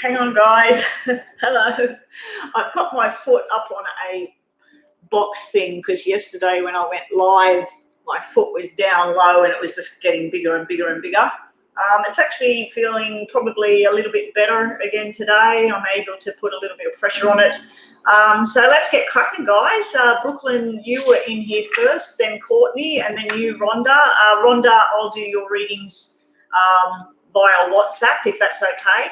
Hang on, guys. Hello. I've got my foot up on a box thing because yesterday when I went live, my foot was down low and it was just getting bigger and bigger and bigger. It's actually feeling probably a little bit better again today. I'm able to put a little bit of pressure on it. So let's get cracking, guys. Brooklyn, you were in here first, then Courtney, and then you, Rhonda. Rhonda, I'll do your readings via WhatsApp if that's okay.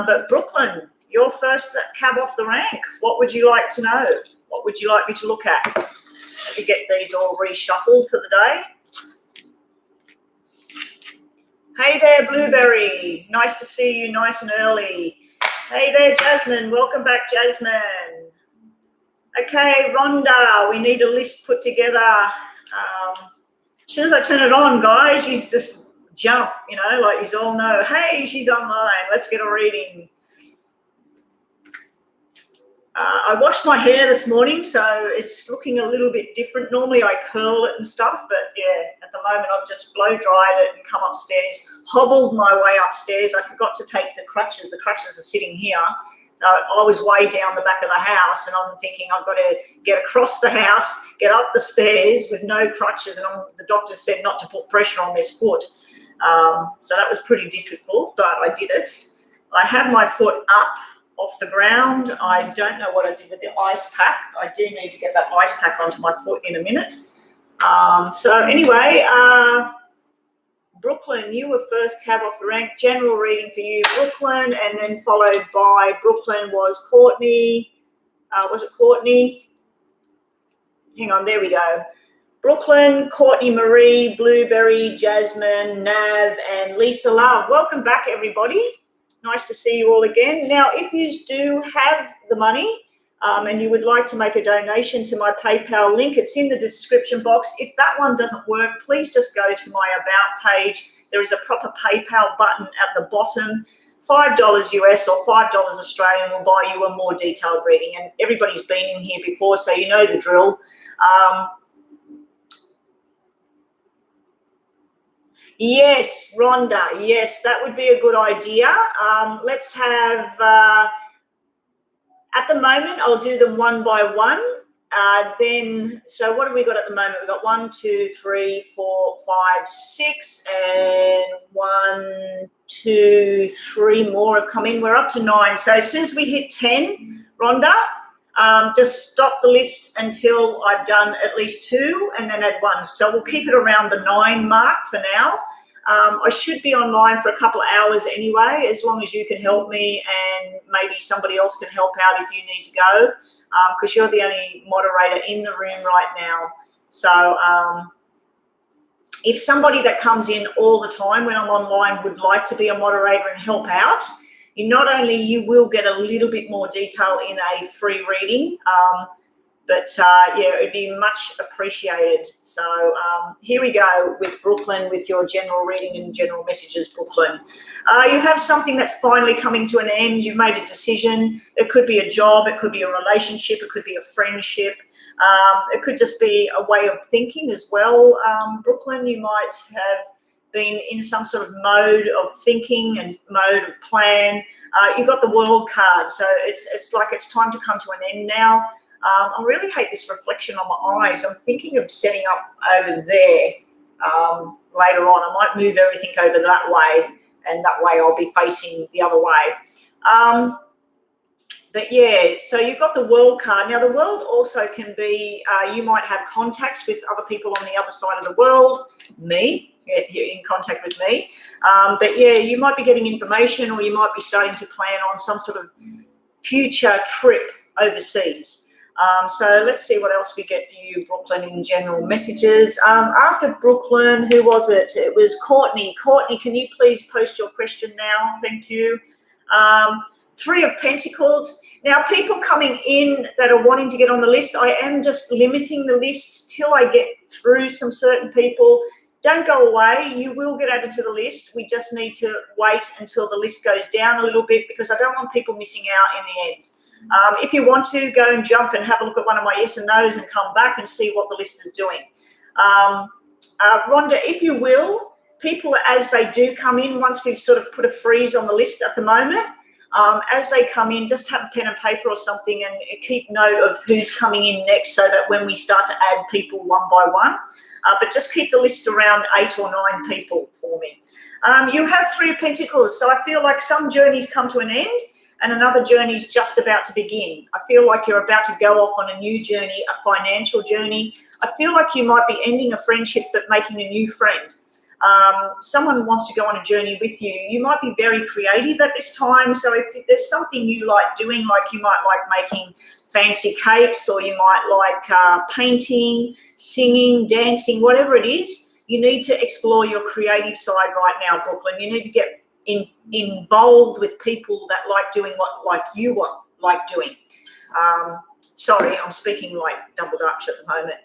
But Brooklyn, you're first cab off the rank. What would you like to know? What would you like me to look at? Let me get these all reshuffled for the day. Hey there, Blueberry. Nice to see you nice and early. Hey there, Jasmine. Welcome back, Jasmine. Okay, Rhonda, we need a list put together. As soon as I turn it on, guys, you just jump, like you all know. Hey, she's online. Let's get a reading. I washed my hair this morning, so it's looking a little bit different. Normally I curl it and stuff, but yeah, at the moment I've just blow dried it and come upstairs, hobbled my way upstairs. I forgot to take the crutches. The crutches are sitting here. I was way down the back of the house, and I'm thinking I've got to get across the house, get up the stairs with no crutches, and the doctor said not to put pressure on this foot. So that was pretty difficult, but I did it. I have my foot up off the ground. I don't know what I did with the ice pack. I do need to get that ice pack onto my foot in a minute. So anyway, Brooklyn, you were first cab off the rank. General reading for you, Brooklyn, and then followed by Brooklyn was Courtney. Was it Courtney? Hang on, there we go. Brooklyn, Courtney Marie, Blueberry, Jasmine, Nav, and Lisa Love. Welcome back, everybody. Nice to see you all again. Now, if you do have the money and you would like to make a donation to my PayPal link, it's in the description box. If that one doesn't work, please just go to my About page. There is a proper PayPal button at the bottom. $5 US or $5 Australian will buy you a more detailed reading. And everybody's been in here before, so you know the drill. Yes, Rhonda, yes, that would be a good idea. Let's have, at the moment, I'll do them one by one. So what have we got at the moment? We've got 1, 2, 3, 4, 5, 6, and 1, 2, 3 more have come in. We're up to 9. So as soon as we hit 10, Rhonda, just stop the list until I've done at least 2 and then add 1. So we'll keep it around the 9 mark for now. I should be online for a couple of hours anyway, as long as you can help me and maybe somebody else can help out if you need to go, because you're the only moderator in the room right now. So if somebody that comes in all the time when I'm online would like to be a moderator and help out, you will get a little bit more detail in a free reading, but yeah, it'd be much appreciated. So here we go with Brooklyn, with your general reading and general messages, Brooklyn. You have something that's finally coming to an end. You've made a decision. It could be a job, it could be a relationship, it could be a friendship. It could just be a way of thinking as well. Brooklyn, you might have been in some sort of mode of thinking and mode of plan. You got the World card, so it's like it's time to come to an end now. I really hate this reflection on my eyes. I'm thinking of setting up over there later on. I might move everything over that way, and that way I'll be facing the other way. But yeah, so you've got the World card. Now the world also can be, you might have contacts with other people on the other side of the world, me. You're in contact with me. But yeah, you might be getting information, or you might be starting to plan on some sort of future trip overseas. So let's see what else we get for you, Brooklyn, in general messages. After Brooklyn, who was it? It was Courtney. Courtney, can you please post your question now? Thank you. 3 of Pentacles. Now, people coming in that are wanting to get on the list, I am just limiting the list till I get through some certain people. Don't go away. You will get added to the list. We just need to wait until the list goes down a little bit, because I don't want people missing out in the end. If you want to, go and jump and have a look at one of my yes and no's and come back and see what the list is doing. Rhonda, if you will, people as they do come in, once we've sort of put a freeze on the list at the moment, As they come in, just have a pen and paper or something and keep note of who's coming in next so that when we start to add people one by one, but just keep the list around 8 or 9 people for me. You have 3 of Pentacles, so I feel like some journeys come to an end and another journey is just about to begin. I feel like you're about to go off on a new journey, a financial journey. I feel like you might be ending a friendship but making a new friend. Someone wants to go on a journey with you. You might be very creative at this time, so if there's something you like doing, like you might like making fancy cakes, or you might like painting, singing, dancing, whatever it is, you need to explore your creative side right now, Brooklyn. You need to get involved with people that like doing what like you like doing. Sorry, I'm speaking like double Dutch at the moment.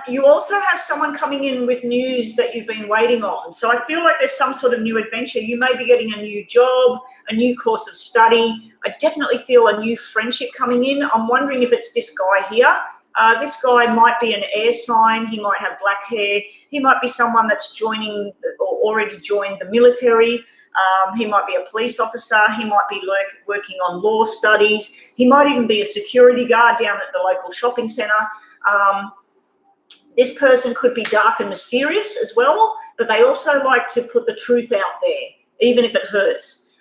You also have someone coming in with news that you've been waiting on. So I feel like there's some sort of new adventure. You may be getting a new job, a new course of study. I definitely feel a new friendship coming in. I'm wondering if it's this guy here. This guy might be an air sign. He might have black hair. He might be someone that's joining or already joined the military. He might be a police officer. He might be working on law studies. He might even be a security guard down at the local shopping centre. This person could be dark and mysterious as well, but they also like to put the truth out there, even if it hurts.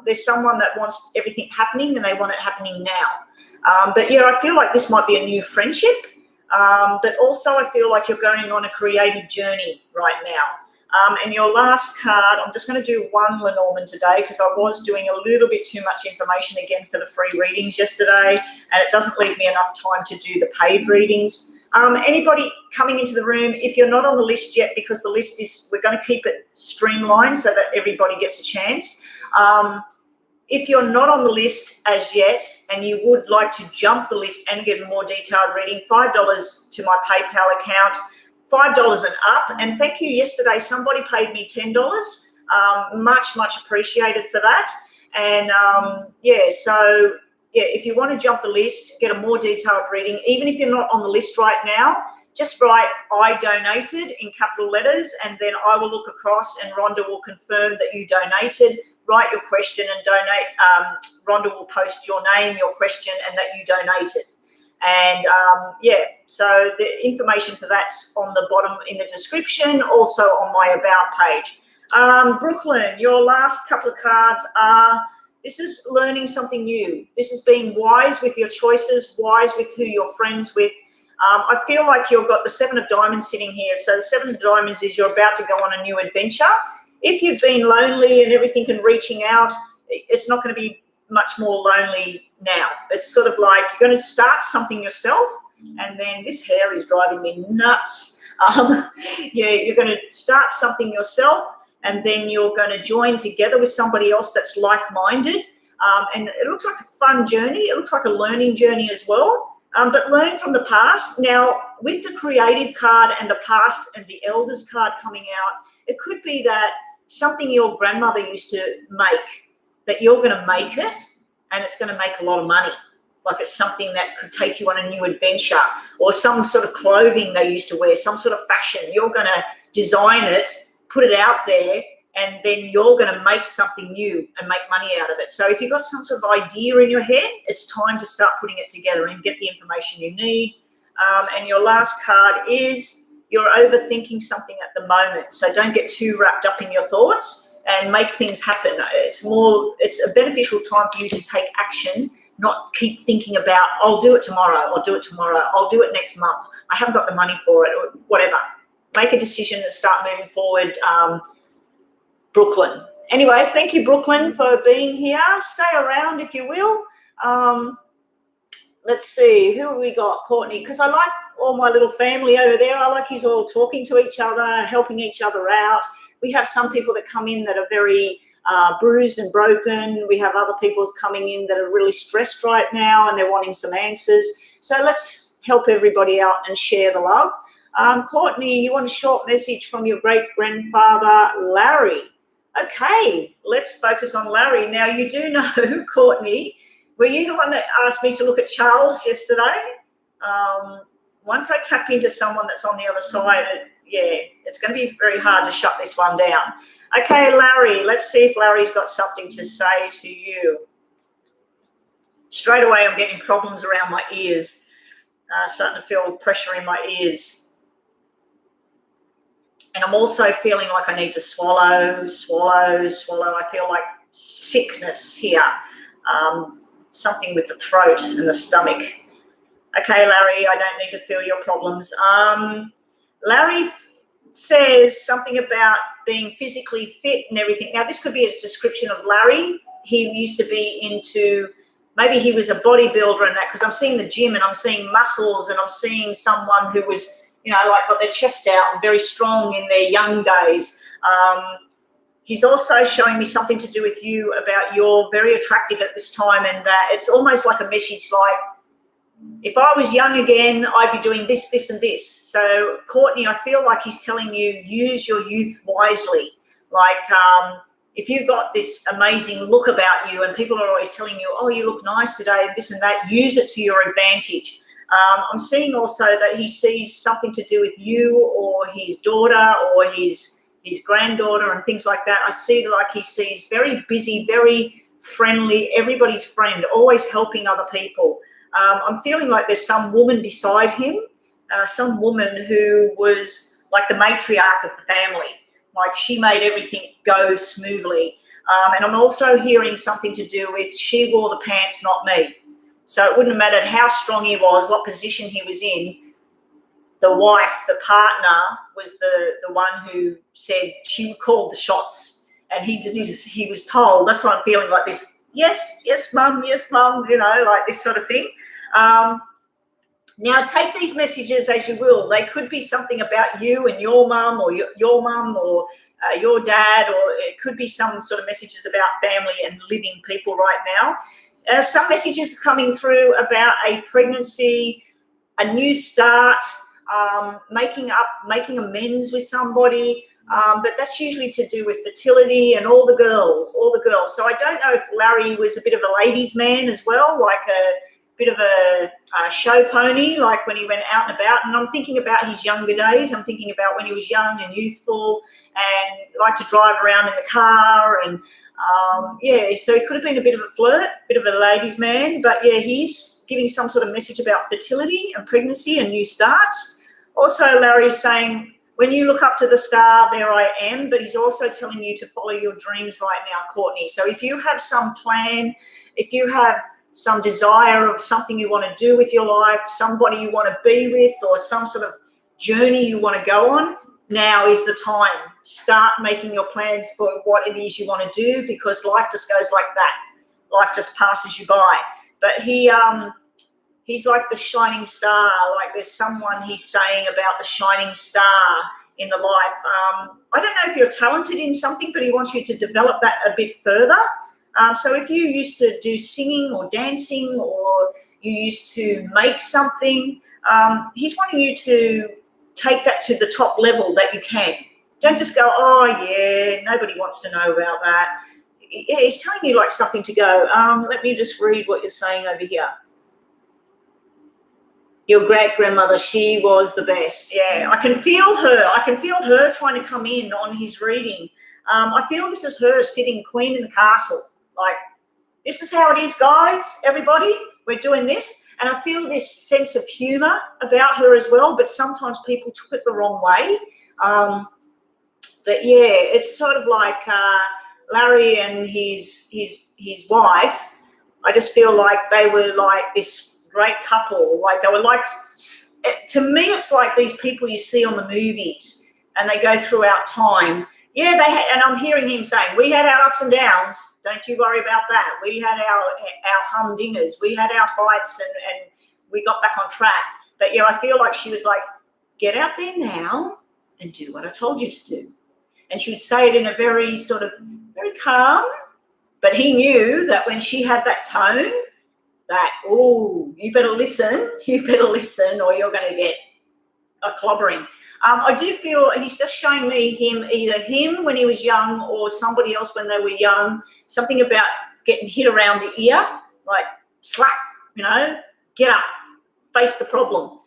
There's someone that wants everything happening and they want it happening now. But yeah, I feel like this might be a new friendship, but also I feel like you're going on a creative journey right now. And your last card, I'm just going to do one Lenormand today because I was doing a little bit too much information again for the free readings yesterday, and it doesn't leave me enough time to do the paid readings. Anybody coming into the room, if you're not on the list yet, because the list is, we're going to keep it streamlined so that everybody gets a chance. If you're not on the list as yet and you would like to jump the list and get a more detailed reading, $5 to my PayPal account, $5 and up. And thank you, yesterday somebody paid me $10. Much appreciated for that. And yeah, so yeah, if you want to jump the list, get a more detailed reading, even if you're not on the list right now, just write "I donated" in capital letters, and then I will look across and Rhonda will confirm that you donated. Write your question and donate. Rhonda will post your name, your question, and that you donated. And yeah, so the information for that's on the bottom in the description, also on my About page. Brooklyn, your last couple of cards are, this is learning something new. This is being wise with your choices, wise with who you're friends with. I feel like you've got the 7 of Diamonds sitting here. So the 7 of Diamonds is you're about to go on a new adventure. If you've been lonely and everything and reaching out, it's not going to be much more lonely now. It's sort of like you're going to start something yourself, and then this hair is driving me nuts. Yeah, you're going to start something yourself, and then you're going to join together with somebody else that's like-minded. And it looks like a fun journey. It looks like a learning journey as well. But learn from the past. Now, with the creative card and the past and the elders card coming out, it could be that something your grandmother used to make, that you're going to make it and it's going to make a lot of money. Like it's something that could take you on a new adventure, or some sort of clothing they used to wear, some sort of fashion. You're going to design it, put it out there, and then you're going to make something new and make money out of it. So if you've got some sort of idea in your head, it's time to start putting it together and get the information you need. And your last card is you're overthinking something at the moment. So don't get too wrapped up in your thoughts and make things happen. It's a beneficial time for you to take action, not keep thinking about, I'll do it tomorrow, I'll do it tomorrow, I'll do it next month, I haven't got the money for it, or whatever. Make a decision and start moving forward, Brooklyn. Anyway, thank you, Brooklyn, for being here. Stay around if you will. Let's see, who have we got? Courtney, because I like all my little family over there. I like you all talking to each other, helping each other out. We have some people that come in that are very bruised and broken. We have other people coming in that are really stressed right now and they're wanting some answers. So let's help everybody out and share the love. Courtney, you want a short message from your great-grandfather, Larry. Okay, let's focus on Larry. Now, you do know, Courtney, were you the one that asked me to look at Charles yesterday? Once I tap into someone that's on the other side, yeah, it's going to be very hard to shut this one down. Okay, Larry, let's see if Larry's got something to say to you. Straight away, I'm getting problems around my ears. Starting to feel pressure in my ears. And I'm also feeling like I need to swallow. I feel like sickness here. Something with the throat and the stomach. Okay, Larry, I don't need to feel your problems. Larry says something about being physically fit and everything. Now, this could be a description of Larry. He used to be into, maybe he was a bodybuilder and that, because I'm seeing the gym and I'm seeing muscles and I'm seeing someone who was, like got their chest out and very strong in their young days. He's also showing me something to do with you about you're very attractive at this time, and that it's almost like a message like, if I was young again, I'd be doing this, this, and this. So, Courtney, I feel like he's telling you, use your youth wisely. Like, if you've got this amazing look about you and people are always telling you, oh, you look nice today, this and that, use it to your advantage. I'm seeing also that he sees something to do with you or his daughter or his granddaughter and things like that. I see like he sees very busy, very friendly, everybody's friend, always helping other people. I'm feeling like there's some woman beside him, some woman who was like the matriarch of the family. Like she made everything go smoothly. And I'm also hearing something to do with she wore the pants, not me. So it wouldn't have mattered how strong he was, what position he was in. The wife, the partner, was the one who said she called the shots, and he was told. That's why I'm feeling like this. Yes, mum, like this sort of thing. Now, take these messages as you will. They could be something about you and your mum or your mum or your dad, or it could be some sort of messages about family and living people right now. Some messages coming through about a pregnancy, a new start, making amends with somebody, but that's usually to do with fertility and all the girls. So I don't know if Larry was a bit of a ladies' man as well, like a bit of a show pony, like when he went out and about. And I'm thinking about his younger days. I'm thinking about when he was young and youthful and liked to drive around in the car. And, so he could have been a bit of a flirt, a bit of a ladies' man. But, yeah, he's giving some sort of message about fertility and pregnancy and new starts. Also, Larry's saying, when you look up to the star, there I am. But he's also telling you to follow your dreams right now, Courtney. So if you have some plan, if you have some desire of something you want to do with your life, somebody you want to be with, or some sort of journey you want to go on, now is the time. Start making your plans for what it is you want to do, because life just goes like that. Life just passes you by. But he's like the shining star. Like there's someone he's saying about the shining star in the life. I don't know if you're talented in something, but he wants you to develop that a bit further. So if you used to do singing or dancing, or you used to make something, he's wanting you to take that to the top level that you can. Don't just go, oh, yeah, nobody wants to know about that. Yeah, he's telling you like something to go. Let me just read what you're saying over here. Your great-grandmother, she was the best. Yeah, I can feel her. I can feel her trying to come in on his reading. I feel this is her sitting queen in the castle. Like, this is how it is, guys, everybody. We're doing this. And I feel this sense of humour about her as well, but sometimes people took it the wrong way. But, yeah, it's sort of like Larry and his wife. I just feel like they were like this great couple. Like they were like, to me, it's like these people you see on the movies and they go throughout time. Yeah, and I'm hearing him saying, we had our ups and downs. Don't you worry about that. We had our humdingers. We had our fights and we got back on track. But, yeah, I feel like she was like, get out there now and do what I told you to do. And she would say it in a very sort of, very calm. But he knew that when she had that tone, that, oh, you better listen, or you're going to get a clobbering. I do feel he's just showing me either him when he was young or somebody else when they were young, something about getting hit around the ear, like slap, get up, face the problem.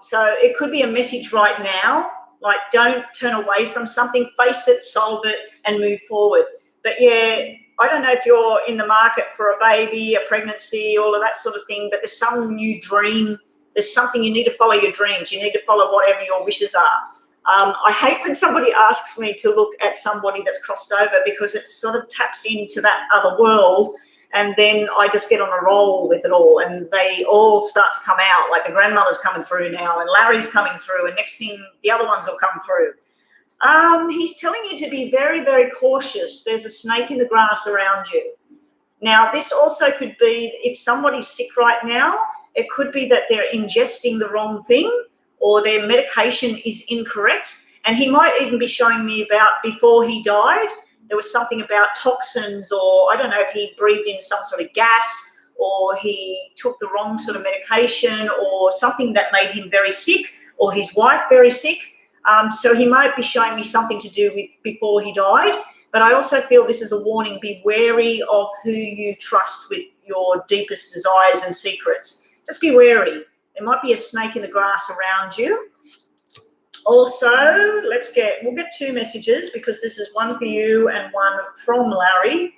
So it could be a message right now Like, don't turn away from something, face it, solve it, and move forward. But yeah, I don't know if you're in the market for a baby, a pregnancy, all of that sort of thing, but there's some new dream. There's something, you need to follow your dreams. You need to follow whatever your wishes are. I hate when somebody asks me to look at somebody that's crossed over, because it sort of taps into that other world, and then I just get on a roll with it all, and they all start to come out. Like the grandmother's coming through now, and Larry's coming through, and next thing the other ones will come through. He's telling you to be very, very cautious. There's a snake in the grass around you. Now, this also could be, if somebody's sick right now, it could be that they're ingesting the wrong thing, or their medication is incorrect. And he might even be showing me about, before he died, there was something about toxins, or I don't know if he breathed in some sort of gas, or he took the wrong sort of medication, or something that made him very sick, or his wife very sick. So he might be showing me something to do with before he died. But I also feel this is a warning. Be wary of who you trust with your deepest desires and secrets. Just be wary. There might be a snake in the grass around you. Also, we'll get two messages, because this is one for you and one from Larry.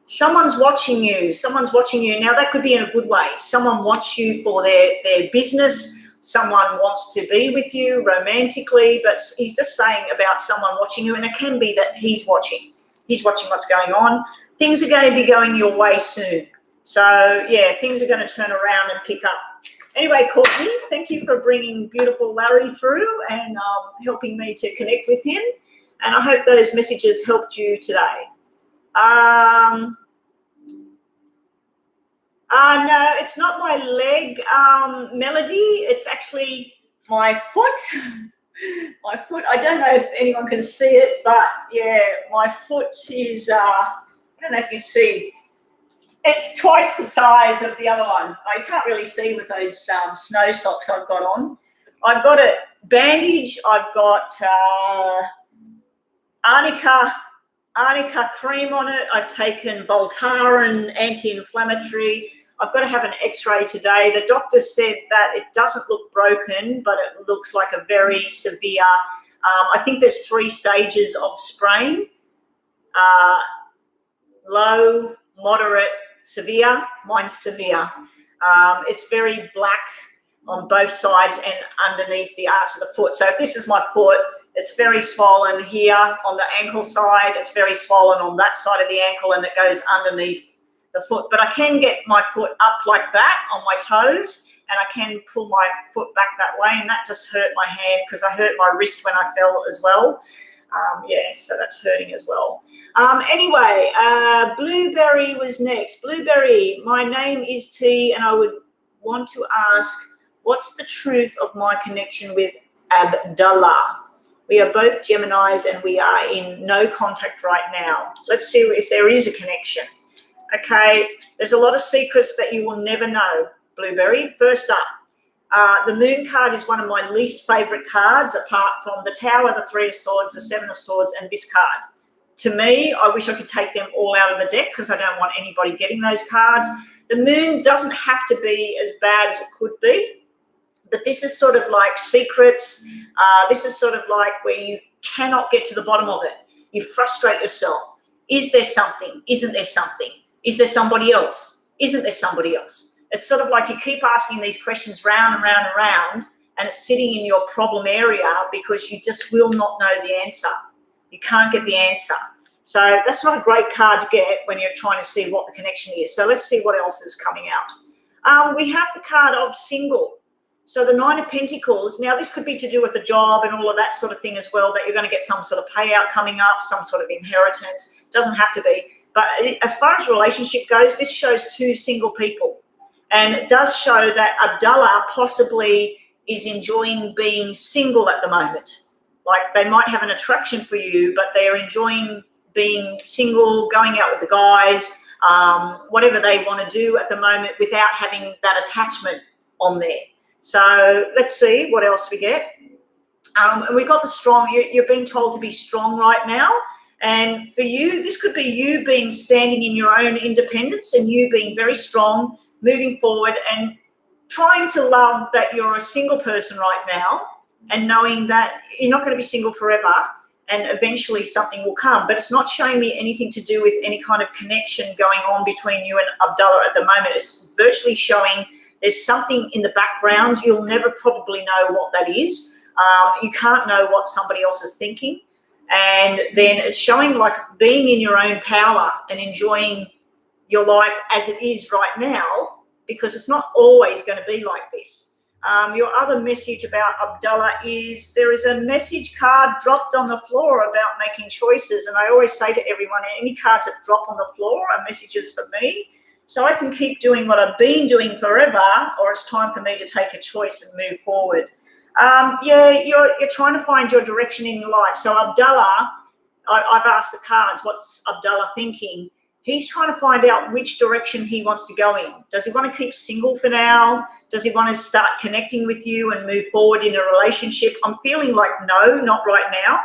Someone's watching you. Someone's watching you. Now, that could be in a good way. Someone wants you for their business. Someone wants to be with you romantically, but he's just saying about someone watching you, and it can be that he's watching. He's watching what's going on. Things are going to be going your way soon. So, yeah, things are going to turn around and pick up. Anyway, Courtney, thank you for bringing beautiful Larry through and helping me to connect with him. And I hope those messages helped you today. No, it's not my leg, Melody. It's actually my foot. My foot. I don't know if anyone can see it, but yeah, my foot is, I don't know if you can see. It's twice the size of the other one. I can't really see with those snow socks I've got on. I've got a bandage. I've got Arnica cream on it. I've taken Voltaren anti-inflammatory. I've got to have an x-ray today. The doctor said that it doesn't look broken, but it looks like a very severe, I think there's 3 stages of sprain. Low, moderate, severe. Mine's severe. It's very black on both sides and underneath the arch of the foot. So if this is my foot, it's very swollen here on the ankle side. It's very swollen on that side of the ankle, and it goes underneath the foot. But I can get my foot up like that on my toes, and I can pull my foot back that way, and that just hurt my hand because I hurt my wrist when I fell as well. Yeah, so that's hurting as well. Anyway, Blueberry was next. Blueberry, my name is T, and I would want to ask, what's the truth of my connection with Abdullah? We are both Geminis, and we are in no contact right now. Let's see if there is a connection. Okay, there's a lot of secrets that you will never know, Blueberry. First up, the Moon card is one of my least favourite cards, apart from the Tower, the 3 of Swords, the 7 of Swords, and this card. To me, I wish I could take them all out of the deck because I don't want anybody getting those cards. The Moon doesn't have to be as bad as it could be, but this is sort of like secrets. This is sort of like where you cannot get to the bottom of it. You frustrate yourself. Is there something? Isn't there something? Is there somebody else? Isn't there somebody else? It's sort of like you keep asking these questions round and round and round, and it's sitting in your problem area because you just will not know the answer. You can't get the answer. So that's not a great card to get when you're trying to see what the connection is. So let's see what else is coming out. We have the card of single. So the 9 of Pentacles, now this could be to do with the job and all of that sort of thing as well, that you're going to get some sort of payout coming up, some sort of inheritance. Doesn't have to be. But as far as relationship goes, this shows 2 single people. And it does show that Abdullah possibly is enjoying being single at the moment. Like they might have an attraction for you, but they're enjoying being single, going out with the guys, whatever they want to do at the moment without having that attachment on there. So let's see what else we get. And we got the strong. You're being told to be strong right now. And for you, this could be you being standing in your own independence and you being very strong, moving forward and trying to love that you're a single person right now and knowing that you're not going to be single forever and eventually something will come. But it's not showing me anything to do with any kind of connection going on between you and Abdullah at the moment. It's virtually showing there's something in the background. You'll never probably know what that is. You can't know what somebody else is thinking. And then it's showing like being in your own power and enjoying your life as it is right now, because it's not always going to be like this. Your other message about Abdullah is there is a message card dropped on the floor about making choices. And I always say to everyone, any cards that drop on the floor are messages for me. So I can keep doing what I've been doing forever, or it's time for me to take a choice and move forward. You're trying to find your direction in your life. So Abdullah, I've asked the cards, what's Abdullah thinking? He's trying to find out which direction he wants to go in. Does he want to keep single for now? Does he want to start connecting with you and move forward in a relationship? I'm feeling like no, not right now.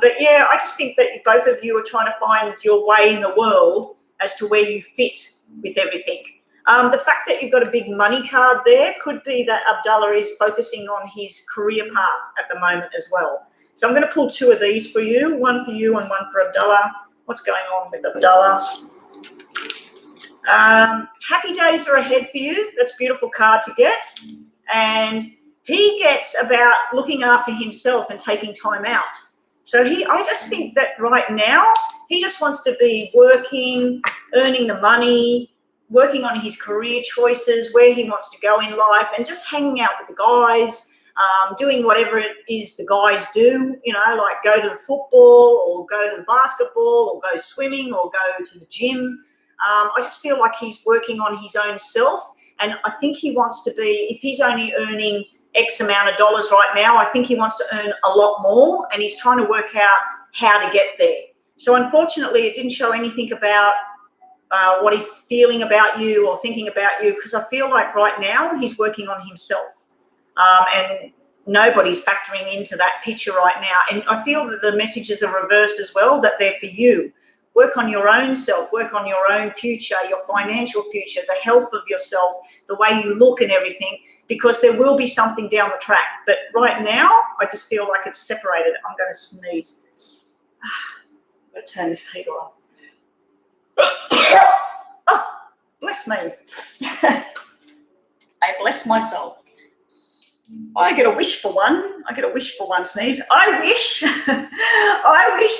But yeah, I just think that both of you are trying to find your way in the world as to where you fit with everything. The fact that you've got a big money card there could be that Abdullah is focusing on his career path at the moment as well. So I'm going to pull two of these for you, one for you and one for Abdullah. What's going on with Abdullah? Happy days are ahead for you. That's a beautiful card to get. And he gets about looking after himself and taking time out. So I just think that right now he just wants to be working, earning the money, working on his career choices, where he wants to go in life, and just hanging out with the guys, doing whatever it is the guys do, like go to the football or go to the basketball or go swimming or go to the gym. I just feel like he's working on his own self, and I think he wants to be, if he's only earning X amount of dollars right now, I think he wants to earn a lot more, and he's trying to work out how to get there. So unfortunately, it didn't show anything about what he's feeling about you or thinking about you, because I feel like right now he's working on himself. And nobody's factoring into that picture right now. And I feel that the messages are reversed as well, that they're for you. Work on your own self, work on your own future, your financial future, the health of yourself, the way you look and everything, because there will be something down the track. But right now, I just feel like it's separated. I'm going to sneeze. I'm going to turn this heater on. Oh, bless me. I bless myself. I get a wish for one. Sneeze. I wish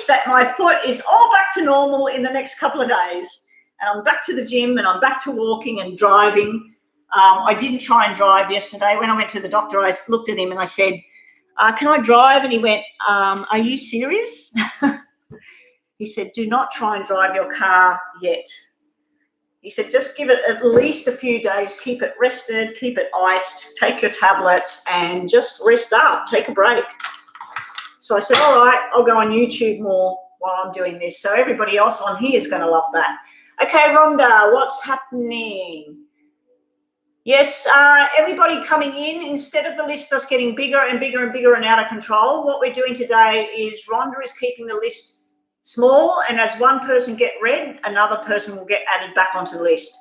that my foot is all back to normal in the next couple of days, and I'm back to the gym and I'm back to walking and driving. I didn't try and drive yesterday. When I went to the doctor, I looked at him and I said, can I drive? And he went, are you serious? He said, do not try and drive your car yet. He said, just give it at least a few days, keep it rested, keep it iced, take your tablets and just rest up, take a break. So I said, all right, I'll go on YouTube more while I'm doing this. So everybody else on here is going to love that. Okay, Rhonda, what's happening? Yes, everybody coming in, instead of the list just getting bigger and bigger and bigger and out of control, what we're doing today is Rhonda is keeping the list small, and as one person get read, another person will get added back onto the list.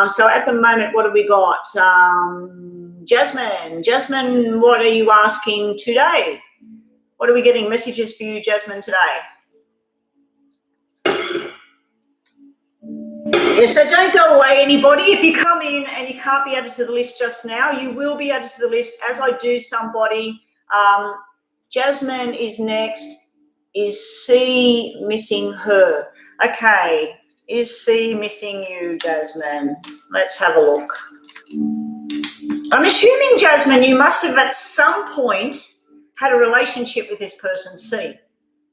So at the moment, what have we got? Jasmine, what are you asking today? What are we getting messages for you, Jasmine, today? Yeah, so don't go away, anybody. If you come in and you can't be added to the list just now, you will be added to the list as I do somebody. Jasmine is next. Is C missing her? Okay. Is C missing you, Jasmine? Let's have a look. I'm assuming, Jasmine, you must have at some point had a relationship with this person, C.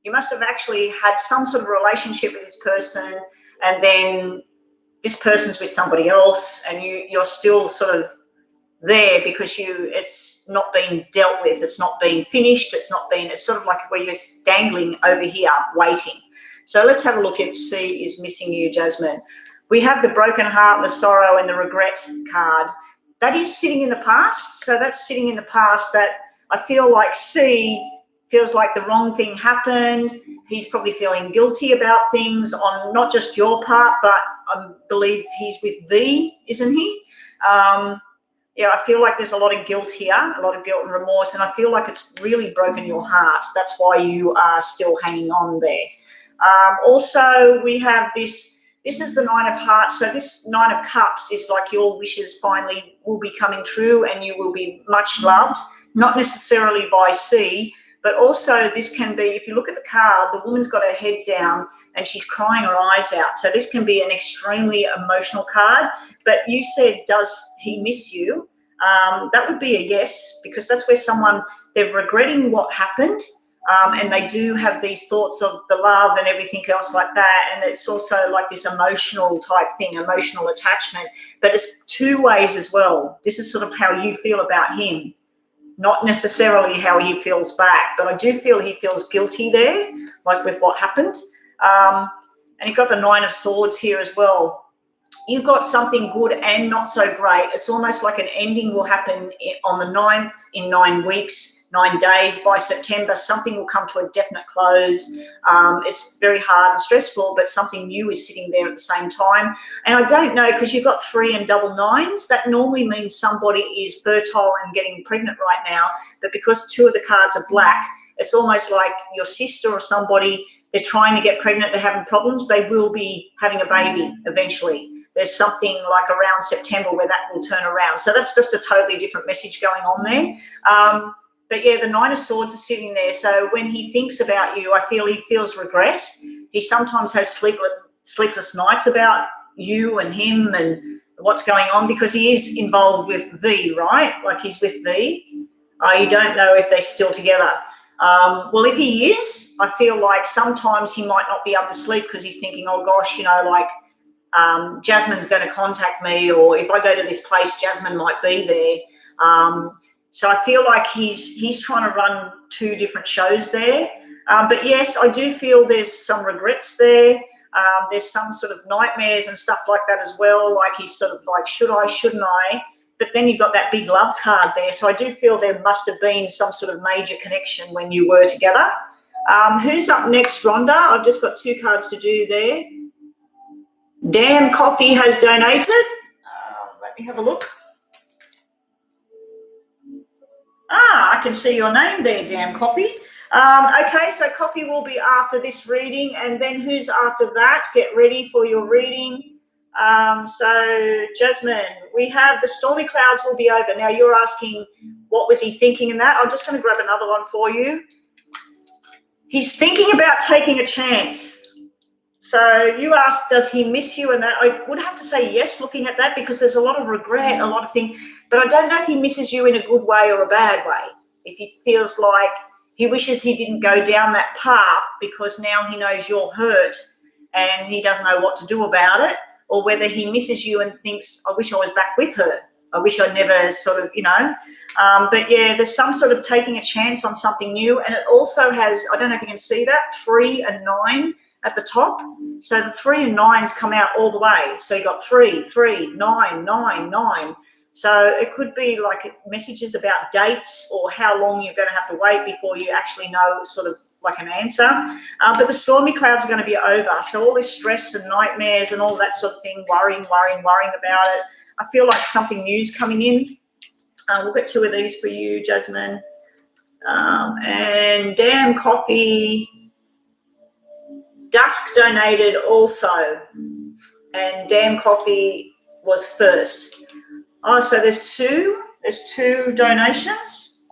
You must have actually had some sort of relationship with this person, and then this person's with somebody else, and you're still sort of there because it's not being dealt with, it's not being finished, it's sort of like where you're dangling over here waiting. So let's have a look if C is missing you, Jasmine. We have the broken heart, the sorrow, and the regret card. That is sitting in the past. So that's sitting in the past, that I feel like C feels like the wrong thing happened. He's probably feeling guilty about things on not just your part, but I believe he's with V, isn't he? Yeah, I feel like there's a lot of guilt here, a lot of guilt and remorse, and I feel like it's really broken your heart. That's why you are still hanging on there. Also, we have this. This is the Nine of Hearts. So this Nine of Cups is like your wishes finally will be coming true and you will be much loved, not necessarily by sea, but also this can be, if you look at the card, the woman's got her head down and she's crying her eyes out. So this can be an extremely emotional card. But you said, does he miss you? That would be a yes, because that's where someone, they're regretting what happened. And they do have these thoughts of the love and everything else like that. And it's also like this emotional type thing, emotional attachment. But it's two ways as well. This is sort of how you feel about him, not necessarily how he feels back. But I do feel he feels guilty there, like with what happened. And you've got the Nine of Swords here as well. You've got something good and not so great. It's almost like an ending will happen on the 9th in 9 weeks, 9 days. By September, something will come to a definite close. It's very hard and stressful, but something new is sitting there at the same time. And I don't know, because you've got 3 and double nines, that normally means somebody is fertile and getting pregnant right now. But because 2 of the cards are black, it's almost like your sister or somebody, they're trying to get pregnant, they're having problems, they will be having a baby eventually. There's something like around September where that will turn around. So that's just a totally different message going on there. But yeah, the Nine of Swords is sitting there. So when he thinks about you, I feel he feels regret. He sometimes has sleepless nights about you and him and what's going on, because he is involved with V, right? Like he's with V. You don't know if they're still together. Well, if he is, I feel like sometimes he might not be able to sleep because he's thinking, oh gosh, you know, like, Jasmine's going to contact me, or if I go to this place, Jasmine might be there. So I feel like he's trying to run 2 different shows there. But yes, I do feel there's some regrets there. There's some sort of nightmares and stuff like that as well. Like he's sort of like, should I, shouldn't I? But then you've got that big love card there. So I do feel there must have been some sort of major connection when you were together. Who's up next, Rhonda? I've just got 2 cards to do there. Damn Coffee has donated. Let me have a look. I can see your name there, Damn Coffee. Okay, so Coffee will be after this reading, and then who's after that? Get ready for your reading. So Jasmine, we have the stormy clouds will be over. Now you're asking what was he thinking in that. I'm just going to grab another one for you. He's thinking about taking a chance. So you asked, does he miss you? And that, I would have to say yes, looking at that, because there's a lot of regret, a lot of things. But I don't know if he misses you in a good way or a bad way. If he feels like he wishes he didn't go down that path because now he knows you're hurt and he doesn't know what to do about it, or whether he misses you and thinks, I wish I was back with her. I wish I'd never sort of, you know. But yeah, there's some sort of taking a chance on something new. And it also has, I don't know if you can see that, 3 and 9 at the top. So the 3 and 9s come out all the way. So you got 3, 3, 9, 9, 9. So it could be like messages about dates or how long you're going to have to wait before you actually know sort of like an answer. But the stormy clouds are going to be over. So all this stress and nightmares and all that sort of thing, worrying about it. I feel like something new's coming in. We'll get 2 of these for you, Jasmine. And Damn Coffee. Dusk donated also, and Damn Coffee was first. Oh, so there's 2 donations.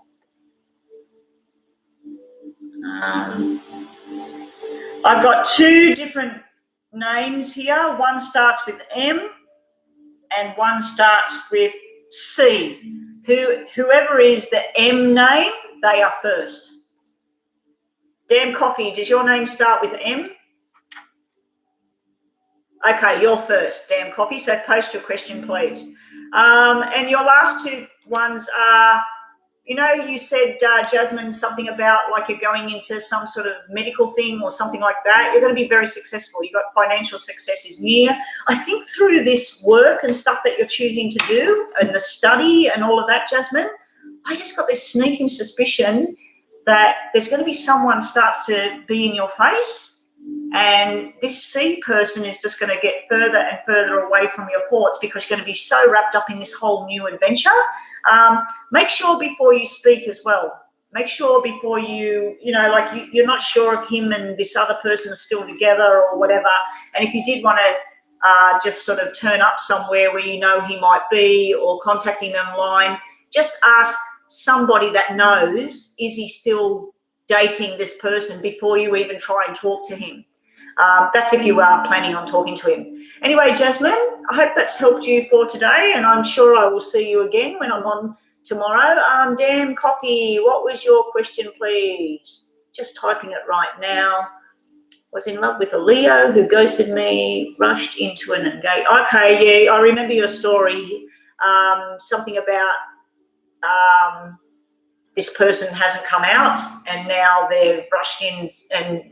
I've got 2 different names here. One starts with M and one starts with C. Whoever is the M name, they are first. Damn Coffee, does your name start with M? Okay, you're first, Damn Coffee. So post your question, please. And your last 2 ones are, you know, you said, Jasmine, something about like you're going into some sort of medical thing or something like that. You're going to be very successful. You've got financial success is near. I think through this work and stuff that you're choosing to do and the study and all of that, Jasmine, I just got this sneaking suspicion that there's going to be someone starts to be in your face And this C person is just going to get further and further away from your thoughts because you're going to be so wrapped up in this whole new adventure. Make sure before you speak as well. Make sure before you're not sure if him and this other person are still together or whatever. And if you did want to just sort of turn up somewhere where you know he might be or contact him online, just ask somebody that knows, is he still dating this person before you even try and talk to him. That's if you are planning on talking to him. Anyway, Jasmine, I hope that's helped you for today, and I'm sure I will see you again when I'm on tomorrow. Damn Coffee, what was your question, please? Just typing it right now. Was in love with a Leo who ghosted me, rushed into an engagement. Okay, yeah, I remember your story. Something about this person hasn't come out and now they've rushed in and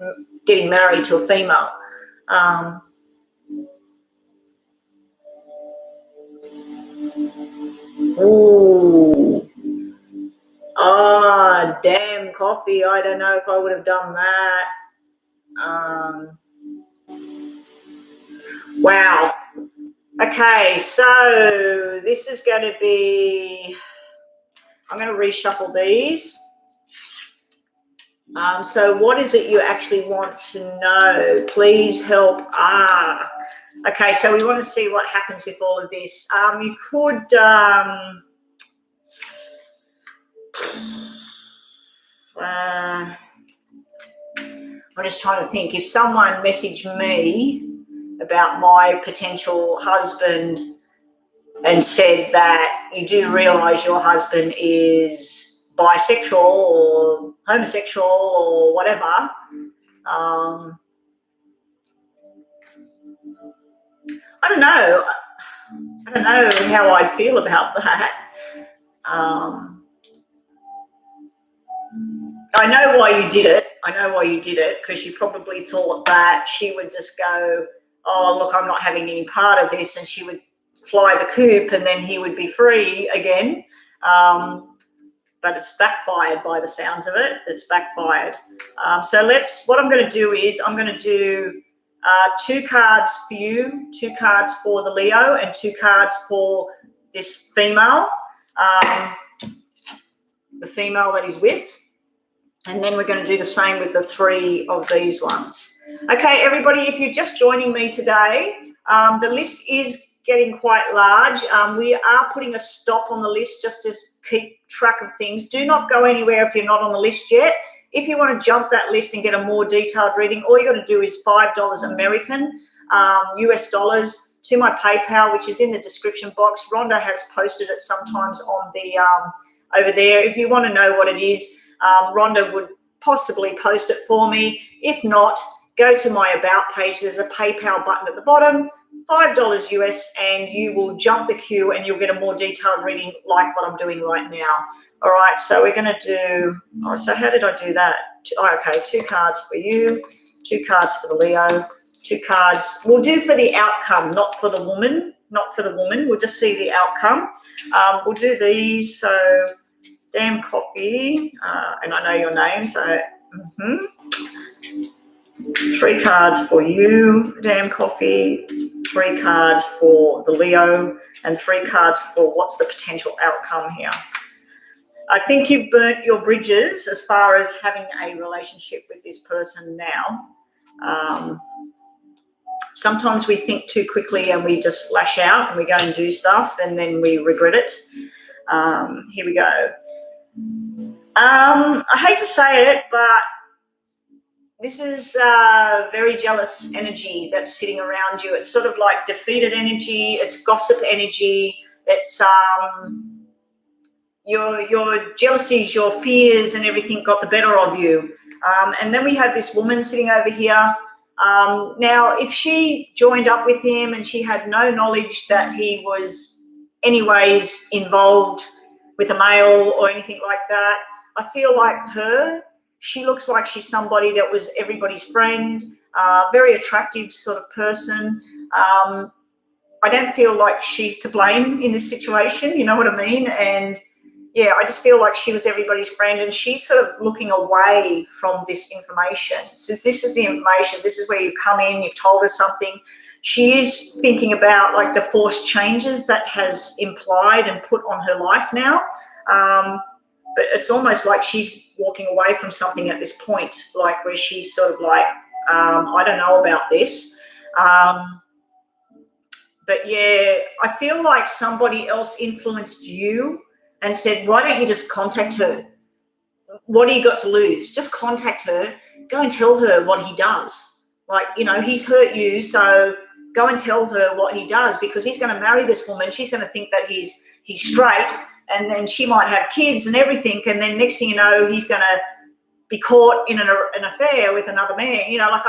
getting married to a female. Ooh. Oh, damn Coffee. I don't know if I would have done that. Wow. Okay, so this is going to be, I'm going to reshuffle these. So what is it you actually want to know? Please help. Okay, so we want to see what happens with all of this. You could, I'm just trying to think. If someone messaged me about my potential husband and said that you do realise your husband is bisexual or homosexual or whatever, I don't know. I don't know how I'd feel about that. I know why you did it. I know why you did it, because you probably thought that she would just go, oh, look, I'm not having any part of this, and she would fly the coop and then he would be free again. But it's backfired by the sounds of it. It's backfired. So what I'm going to do is I'm going to do 2 cards for you, 2 cards for the Leo, and 2 cards for this female, the female that he's with. And then we're going to do the same with the 3 of these ones. Okay, everybody, if you're just joining me today, the list is getting quite large. We are putting a stop on the list just to keep track of things. Do not go anywhere if you're not on the list yet. If you want to jump that list and get a more detailed reading, all you got to do is $5 American, US dollars, to my PayPal, which is in the description box. Rhonda has posted it sometimes on the over there. If you want to know what it is, Rhonda would possibly post it for me. If not, go to my About page. There's a PayPal button at the bottom, $5 US, and you will jump the queue and you'll get a more detailed reading like what I'm doing right now. All right, so we're going to do, so how did I do that? Okay, 2 cards for you, 2 cards for the Leo, 2 cards. We'll do for the outcome, not for the woman, We'll just see the outcome. We'll do these, so Damn Coffee, and I know your name, so 3 cards for you, Damn Coffee, 3 cards for the Leo, and 3 cards for what's the potential outcome here. I think you've burnt your bridges as far as having a relationship with this person now. Sometimes we think too quickly and we just lash out and we go and do stuff and then we regret it. Here we go. I hate to say it, but this is very jealous energy that's sitting around you. It's sort of like defeated energy. It's gossip energy. It's your jealousies, your fears and everything got the better of you. And then we have this woman sitting over here. Now, if she joined up with him and she had no knowledge that he was anyways involved with a male or anything like that, I feel like she looks like she's somebody that was everybody's friend, very attractive sort of person. I don't feel like she's to blame in this situation, you know what I mean? And yeah, I just feel like she was everybody's friend, and she's sort of looking away from this information. Since this is the information, this is where you've come in, you've told her something. She is thinking about like the forced changes that has implied and put on her life now. But it's almost like she's walking away from something at this point, like where she's sort of like, I don't know about this. But yeah, I feel like somebody else influenced you and said, why don't you just contact her? What do you got to lose? Just contact her. Go and tell her what he does. Like, you know, he's hurt you, so go and tell her what he does, because he's going to marry this woman. She's going to think that he's straight, and then she might have kids and everything, and then next thing you know, he's going to be caught in an affair with another man. You know, like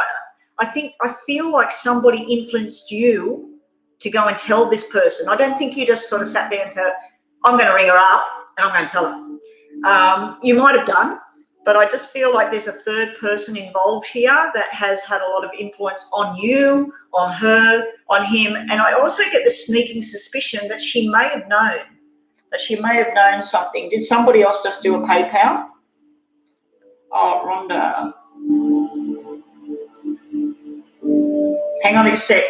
I feel like somebody influenced you to go and tell this person. I don't think you just sort of sat there and thought, I'm going to ring her up and I'm going to tell her. You might have done, but I just feel like there's a third person involved here that has had a lot of influence on you, on her, on him. And I also get the sneaking suspicion that she may have known, something. Did somebody else just do a PayPal? Oh, Rhonda. Hang on a sec.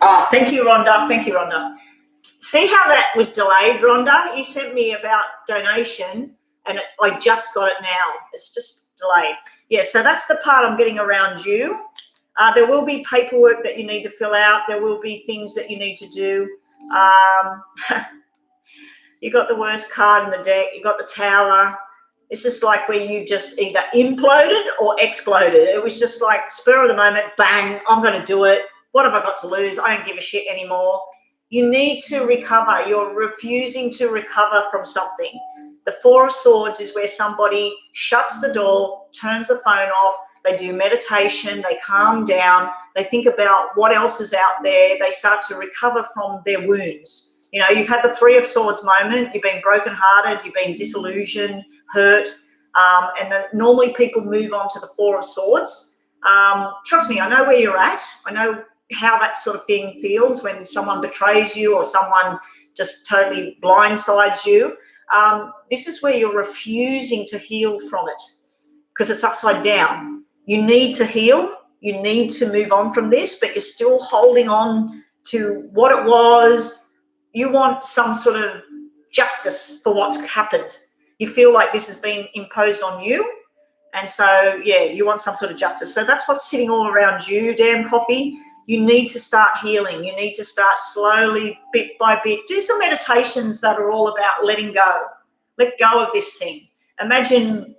Oh, thank you, Rhonda. See how that was delayed, Rhonda? You sent me about donation, and I just got it now. It's just delayed. Yeah, so that's the part I'm getting around you. There will be paperwork that you need to fill out. There will be things that you need to do. You got the worst card in the deck. You got the Tower. It's just like where you just either imploded or exploded. It was just like spur of the moment, bang, I'm going to do it. What have I got to lose? I don't give a shit anymore. You need to recover. You're refusing to recover from something. The Four of Swords is where somebody shuts the door, turns the phone off, they do meditation, they calm down, they think about what else is out there, they start to recover from their wounds. You know, you've had the Three of Swords moment, you've been brokenhearted, you've been disillusioned, hurt, and then normally people move on to the Four of Swords. Trust me, I know where you're at. I know how that sort of thing feels when someone betrays you or someone just totally blindsides you. This is where you're refusing to heal from it because it's upside down. You need to heal. You need to move on from this, but you're still holding on to what it was. You want some sort of justice for what's happened. You feel like this has been imposed on you. And so, yeah, you want some sort of justice. So that's what's sitting all around you, damn coffee. You need to start healing. You need to start slowly, bit by bit. Do some meditations that are all about letting go. Let go of this thing. Imagine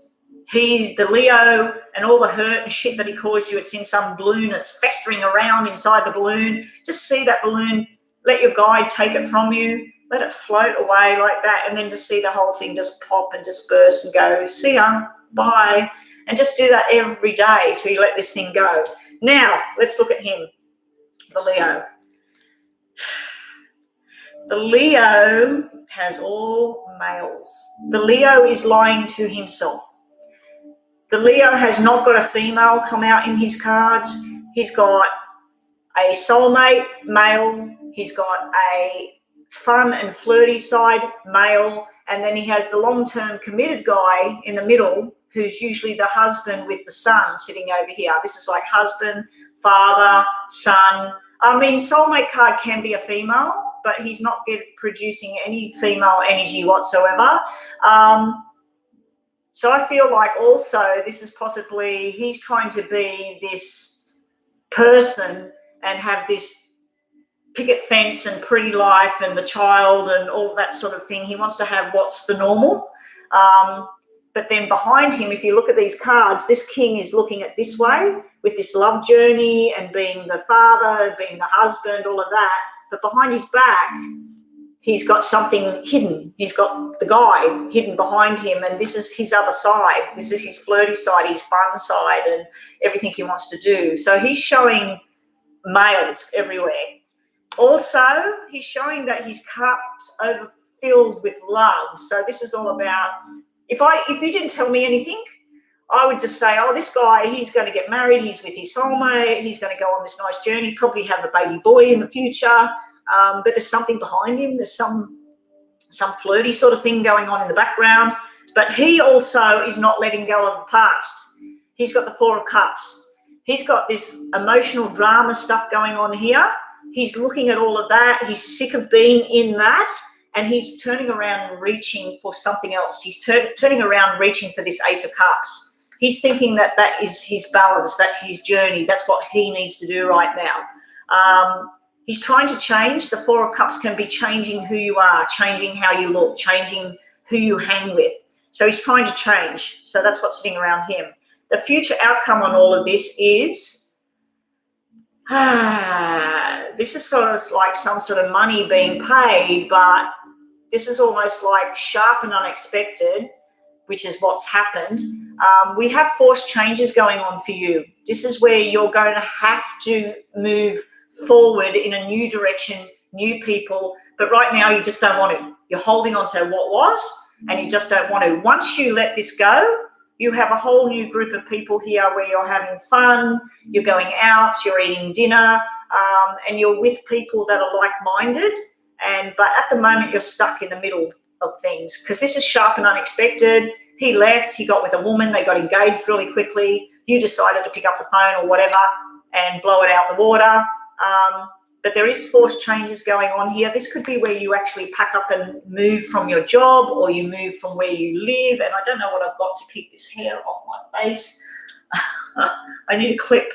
he's the Leo and all the hurt and shit that he caused you. It's in some balloon. It's festering around inside the balloon. Just see that balloon. Let your guide take it from you. Let it float away like that, and then just see the whole thing just pop and disperse and go, see ya, bye. And just do that every day till you let this thing go. Now, let's look at him, the Leo. The Leo has all males. The Leo is lying to himself. The Leo has not got a female come out in his cards. He's got a soulmate, male. He's got a fun and flirty side, male. And then he has the long-term committed guy in the middle, who's usually the husband with the son sitting over here. This is like husband, father, son. I mean, soulmate card can be a female, but he's not producing any female energy whatsoever. So I feel like also this is possibly he's trying to be this person and have this picket fence and pretty life and the child and all that sort of thing. He wants to have what's the normal. But then behind him, if you look at these cards, this king is looking at this way with this love journey and being the father, being the husband, all of that. But behind his back, he's got something hidden. He's got the guy hidden behind him, and this is his other side. This is his flirty side, his fun side, and everything he wants to do. So he's showing males everywhere. Also, he's showing that his cup's overfilled with love. So this is all about, if you didn't tell me anything, I would just say, oh, this guy, he's going to get married. He's with his soulmate. He's going to go on this nice journey, probably have a baby boy in the future. But there's something behind him. There's some flirty sort of thing going on in the background. But he also is not letting go of the past. He's got the Four of Cups. He's got this emotional drama stuff going on here. He's looking at all of that. He's sick of being in that. And he's turning around and reaching for something else. He's turning around, reaching for this Ace of Cups. He's thinking that is his balance. That's his journey. That's what he needs to do right now. He's trying to change. The Four of Cups can be changing who you are, changing how you look, changing who you hang with. So he's trying to change. So that's what's sitting around him. The future outcome on all of this is, this is sort of like some sort of money being paid, but this is almost like sharp and unexpected, which is what's happened. We have forced changes going on for you. This is where you're going to have to move forward in a new direction, new people, but right now you just don't want to. You're holding on to what was, and you just don't want to. Once you let this go, you have a whole new group of people here where you're having fun, you're going out, you're eating dinner, and you're with people that are like-minded. But at the moment, you're stuck in the middle of things because this is sharp and unexpected. He left, he got with a woman, they got engaged really quickly. You decided to pick up the phone or whatever and blow it out the water. But there is forced changes going on here. This could be where you actually pack up and move from your job, or you move from where you live. And I don't know what I've got to keep this hair off my face. I need a clip.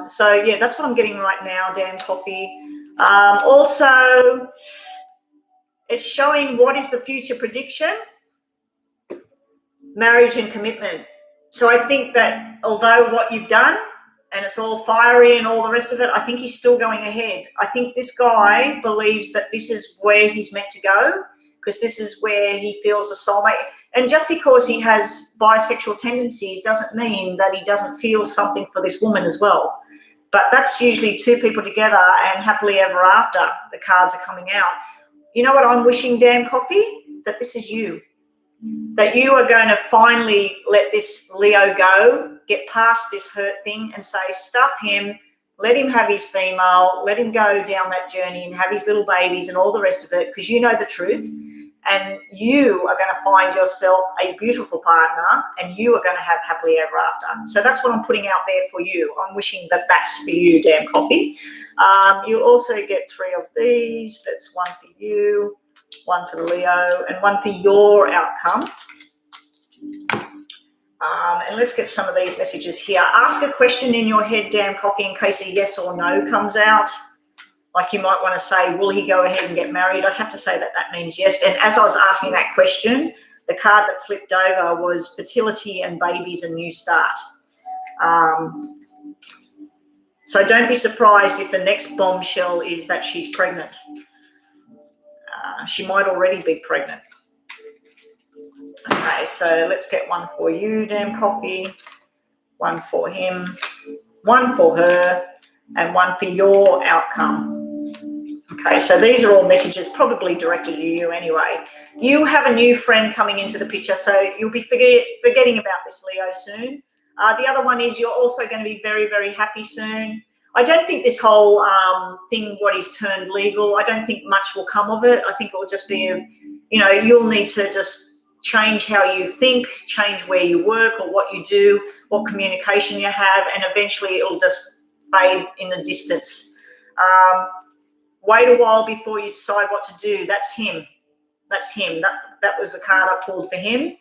So, yeah, that's what I'm getting right now, damn coffee. Also, it's showing what is the future prediction? Marriage and commitment. So I think that although what you've done, and it's all fiery and all the rest of it, I think he's still going ahead. I think this guy believes that this is where he's meant to go because this is where he feels a soulmate. And just because he has bisexual tendencies doesn't mean that he doesn't feel something for this woman as well. But that's usually two people together and happily ever after. The cards are coming out. You know what I'm wishing, damn coffee? That this is you. That you are going to finally let this Leo go, get past this hurt thing and say, stuff him, let him have his female, let him go down that journey and have his little babies and all the rest of it because you know the truth. And you are going to find yourself a beautiful partner and you are going to have happily ever after. So that's what I'm putting out there for you. I'm wishing that that's for you, damn coffee. You also get 3 of these. That's one for you, one for the Leo, and one for your outcome. And let's get some of these messages here. Ask a question in your head, damn coffee, in case a yes or no comes out. Like you might want to say, will he go ahead and get married? I'd have to say that that means yes. And as I was asking that question, the card that flipped over was fertility and babies and new start. So don't be surprised if the next bombshell is that she's pregnant. She might already be pregnant. Okay, so let's get one for you, damn coffee, one for him, one for her, and one for your outcome. Okay, so these are all messages probably directed to you anyway. You have a new friend coming into the picture, so you'll be forgetting about this, Leo, soon. The other one is you're also going to be very, very happy soon. I don't think this whole thing, what is turned legal, I don't think much will come of it. I think it will just be, you'll need to just change how you think, change where you work or what you do, what communication you have, and eventually it'll just fade in the distance. Wait a while before you decide what to do. That's him. That's him. That was the card I pulled for him.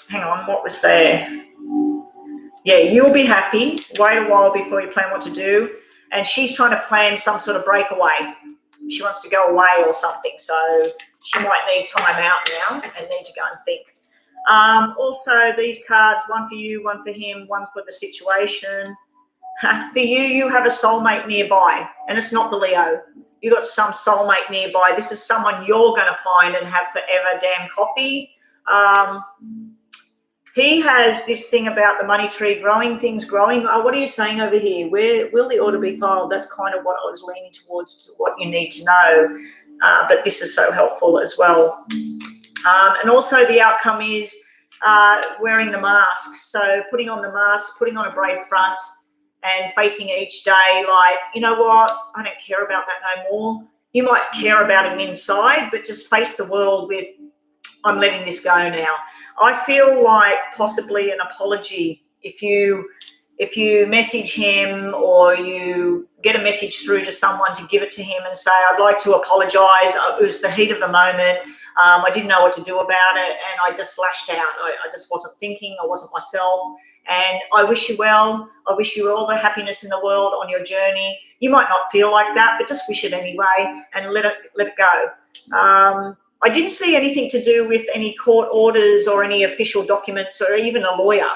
Hang on, what was there? Yeah, you'll be happy. Wait a while before you plan what to do. And she's trying to plan some sort of breakaway. She wants to go away or something. So she might need time out now and need to go and think. Also, these cards, one for you, one for him, one for the situation. For you, you have a soulmate nearby, and it's not the Leo. You got some soulmate nearby. This is someone you're going to find and have forever, damn coffee. He has this thing about the money tree growing, things growing. What are you saying over here? Where will the order be filed? That's kind of what I was leaning towards, to what you need to know. But this is so helpful as well. And also the outcome is wearing the mask. So putting on the mask, putting on a brave front and facing each day like, you know what, I don't care about that no more. You might care about it inside, but just face the world with, I'm letting this go now. I feel like possibly an apology if you message him or you get a message through to someone to give it to him and say, I'd like to apologise. It was the heat of the moment. I didn't know what to do about it and I just lashed out. I just wasn't thinking. I wasn't myself. And I wish you well. I wish you all the happiness in the world on your journey. You might not feel like that, but just wish it anyway and let it go. I didn't see anything to do with any court orders or any official documents or even a lawyer.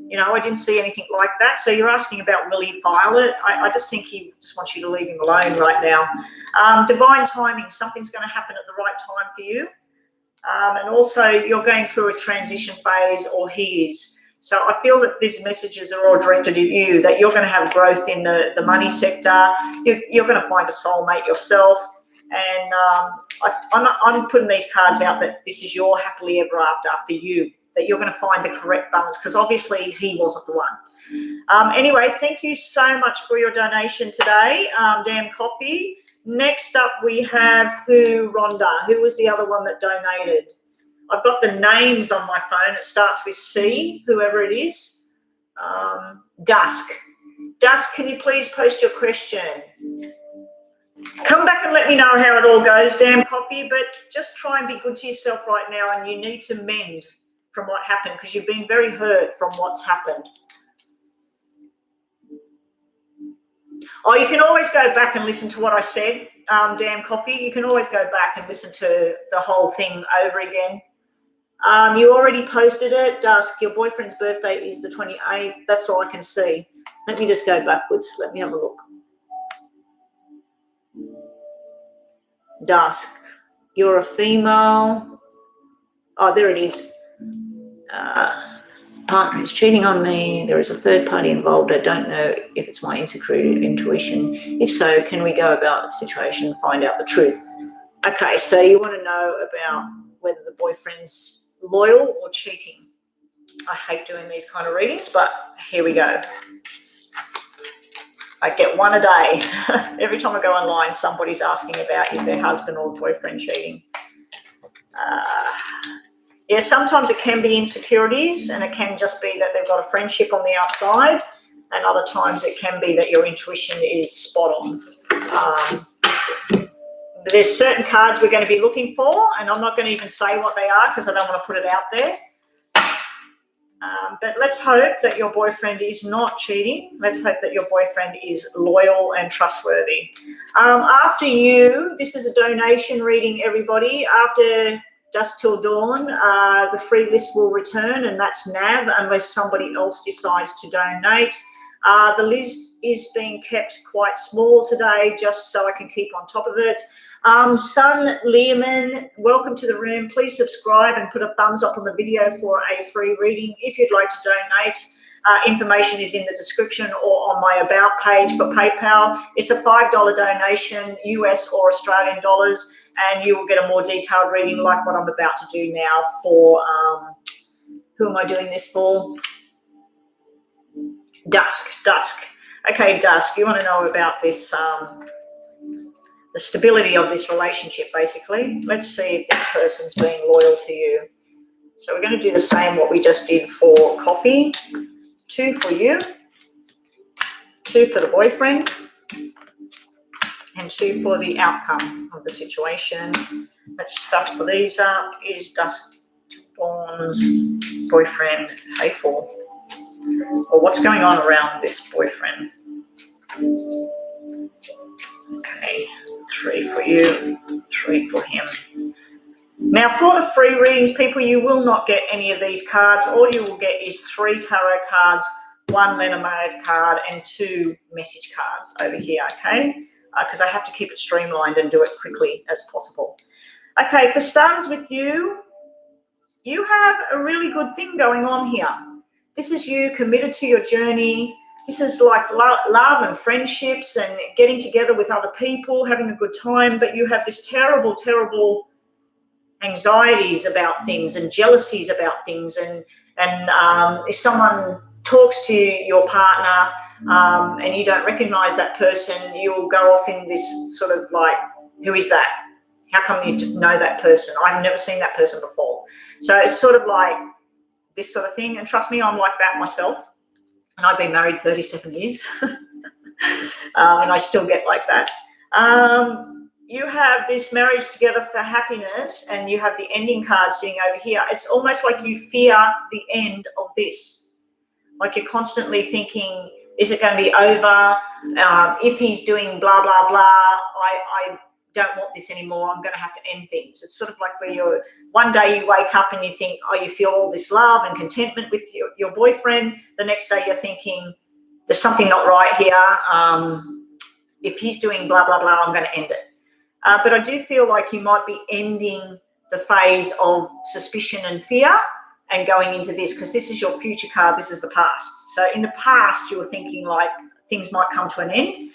You know, I didn't see anything like that. So you're asking about will he file it? I just think he just wants you to leave him alone right now. Divine timing, something's going to happen at the right time for you. And also you're going through a transition phase, or he is. So I feel that these messages are all directed at you, that you're going to have growth in the money sector. You're going to find a soulmate yourself. And I'm putting these cards out that this is your happily ever after for you, that you're going to find the correct balance, because obviously he wasn't the one. Anyway, thank you so much for your donation today, Damn Coffee. Next up we have Rhonda. Who was the other one that donated? I've got the names on my phone. It starts with C, whoever it is. Dusk. Dusk, can you please post your question? Come back and let me know how it all goes, Damn Coffee, but just try and be good to yourself right now, and you need to mend from what happened because you've been very hurt from what's happened. Oh, you can always go back and listen to what I said, Damn Coffee. You can always go back and listen to the whole thing over again. You already posted it, Dusk. Your boyfriend's birthday is the 28th. That's all I can see. Let me just go backwards. Let me have a look. Dusk, you're a female. Oh, there it is. Partner is cheating on me. There is a third party involved. I don't know if it's my insecure intuition. If so, can we go about the situation and find out the truth? Okay, so you want to know about whether the boyfriend's loyal or cheating. I hate doing these kind of readings, but here we go. I get one a day. Every time I go online, somebody's asking about is their husband or boyfriend cheating. Yeah, sometimes it can be insecurities, and it can just be that they've got a friendship on the outside, and other times it can be that your intuition is spot on. There's certain cards we're going to be looking for, and I'm not going to even say what they are because I don't want to put it out there. But let's hope that your boyfriend is not cheating. Let's hope that your boyfriend is loyal and trustworthy. After you, this is a donation reading, everybody. After Dusk Till Dawn, the free list will return, and that's NAV unless somebody else decides to donate. The list is being kept quite small today just so I can keep on top of it. Sun Learman, welcome to the room. Please subscribe and put a thumbs up on the video for a free reading. If you'd like to donate, information is in the description or on my About page for PayPal. It's a $5 donation, US or Australian dollars, and you will get a more detailed reading like what I'm about to do now for, who am I doing this for? Dusk. Okay, Dusk, you want to know about this, the stability of this relationship, basically. Let's see if this person's being loyal to you. So we're going to do the same what we just did for Coffee. 2 for you, 2 for the boyfriend, and 2 for the outcome of the situation. Let's shuffle these up. Is Dusk Dawn's boyfriend faithful? Or what's going on around this boyfriend? Okay, 3 for you, 3 for him. Now, for the free readings, people, you will not get any of these cards. All you will get is 3 tarot cards, 1 lenormand card, and 2 message cards over here, okay? Because I have to keep it streamlined and do it quickly as possible. Okay, for starters with you, you have a really good thing going on here. This is you committed to your journey. This is like love and friendships and getting together with other people, having a good time, but you have this terrible, terrible anxieties about things and jealousies about things, and if someone talks to your partner and you don't recognize that person, you'll go off in this sort of like, who is that? How come you know that person? I've never seen that person before. So it's sort of like this sort of thing. And trust me, I'm like that myself. And I've been married 37 years. And I still get like that. You have this marriage together for happiness, and you have the ending card sitting over here. It's almost like you fear the end of this. Like you're constantly thinking, is it going to be over? If he's doing blah, blah, blah, I don't want this anymore. I'm going to have to end things. It's sort of like where one day you wake up and you think, oh, you feel all this love and contentment with your boyfriend. The next day you're thinking, there's something not right here. If he's doing blah, blah, blah, I'm going to end it. But I do feel like you might be ending the phase of suspicion and fear and going into this, because this is your future card. This is the past. So in the past, you were thinking like things might come to an end.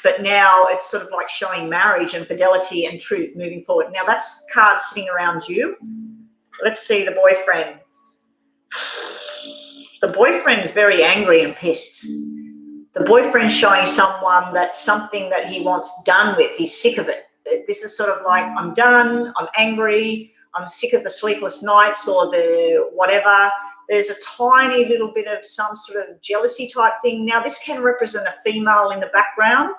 But now it's sort of like showing marriage and fidelity and truth moving forward. Now that's cards sitting around you. Let's see the boyfriend. The boyfriend's very angry and pissed. The boyfriend's showing someone that something that he wants done with. He's sick of it. This is sort of like, I'm done, I'm angry, I'm sick of the sleepless nights or the whatever. There's a tiny little bit of some sort of jealousy type thing. Now, this can represent a female in the background,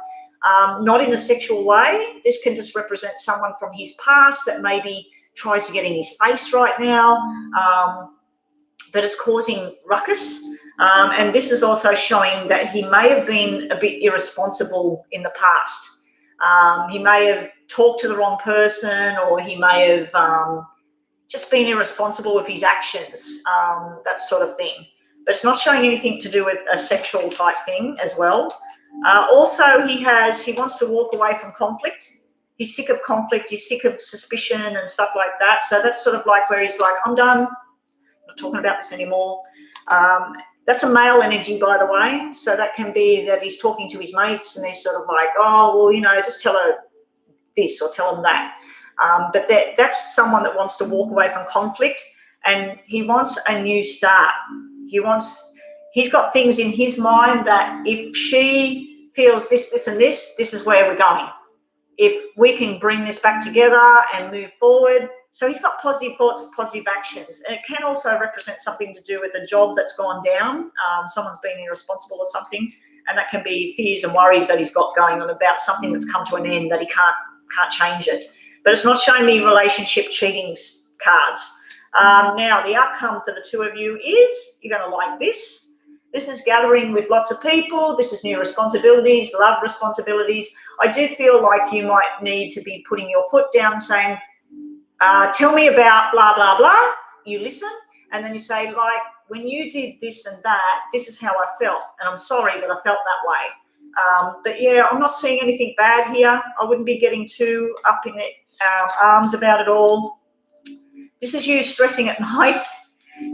not in a sexual way. This can just represent someone from his past that maybe tries to get in his face right now, but it's causing ruckus. And this is also showing that he may have been a bit irresponsible in the past. He may have talked to the wrong person, or he may have just been irresponsible with his actions, that sort of thing. But it's not showing anything to do with a sexual type thing as well. Also, he wants to walk away from conflict. He's sick of conflict. He's sick of suspicion and stuff like that. So that's sort of like where he's like, I'm done. I'm not talking about this anymore. That's a male energy, by the way. So that can be that he's talking to his mates and he's sort of like, oh, well, just tell her this or tell him that. But that's someone that wants to walk away from conflict, and he wants a new start. He's got things in his mind that if she feels this, this, and this is where we're going. If we can bring this back together and move forward. So he's got positive thoughts, positive actions. And it can also represent something to do with a job that's gone down. Someone's been irresponsible or something, and that can be fears and worries that he's got going on about something that's come to an end that he can't change it. But it's not showing me relationship cheating cards. Now, the outcome for the two of you is you're going to like this. This is gathering with lots of people. This is new responsibilities, love responsibilities. I do feel like you might need to be putting your foot down and saying, tell me about blah, blah, blah. You listen, and then you say, like, when you did this and that, this is how I felt, and I'm sorry that I felt that way. But, yeah, I'm not seeing anything bad here. I wouldn't be getting too up in arms about it all. This is you stressing at night.